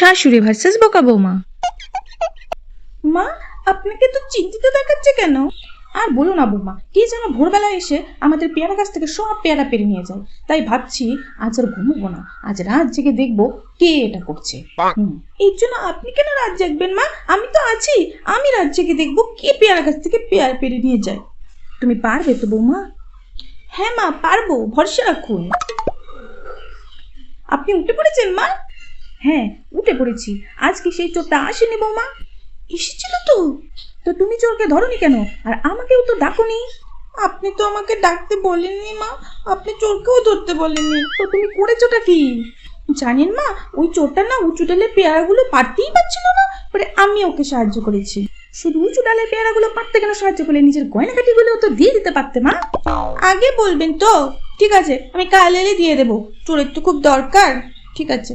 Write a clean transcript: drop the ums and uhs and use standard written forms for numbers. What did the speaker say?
শাশুড়ি ভার্সেস বোকা বৌমা। মা, আপনাকে তো চিন্তিত দেখাচ্ছে কেন? আর বলো না বৌমা, কে যেন ভোরবেলা এসে আমাদের পেয়ারা গাছ থেকে সব পেয়ারা পেরে নিয়ে যায়। তাই ভাবছি আজ আর ঘুমোবো না, আজ রাত জেগে দেখবো কে এটা করছে। এর জন্য আপনি কেন রাত জাগবেন মা? আমি তো আছি, আমি রাত জেগে দেখবো কে পেয়ারা গাছ থেকে পেয়ারা পেরে নিয়ে যায়। তুমি পারবে তো বৌমা? হ্যাঁ মা, পারবো, ভরসা রাখুন। আপনি উঠে পড়েছেন মা? হ্যাঁ, উঠে পড়েছি। আজ কি সেই চোরটা আসেনি বৌমা? এসেছিল তো। তো তুমি চোরকে ধরোনি কেন? আর আমাকেও তো ডাকোনি। আপনি তো আমাকে ডাকতে বলেননি মা, আপনি চোরকেও ধরতে বলেননি। তো তুমি করেছোটা কি জানেন মা? ওই চোরটা না উঁচু ডালের পেয়ারাগুলো পারতেই পারছিল না, পরে আমি ওকে সাহায্য করেছি। শুধু উঁচু ডালের পেয়ারাগুলো পারতে কেন সাহায্য করলে? নিজের গয়নাকাটিগুলো তো দিয়ে দিতে পারতে মা। আগে বলবেন তো। ঠিক আছে, আমি কাল এলে দিয়ে দেবো, চোরের তো খুব দরকার। ঠিক আছে।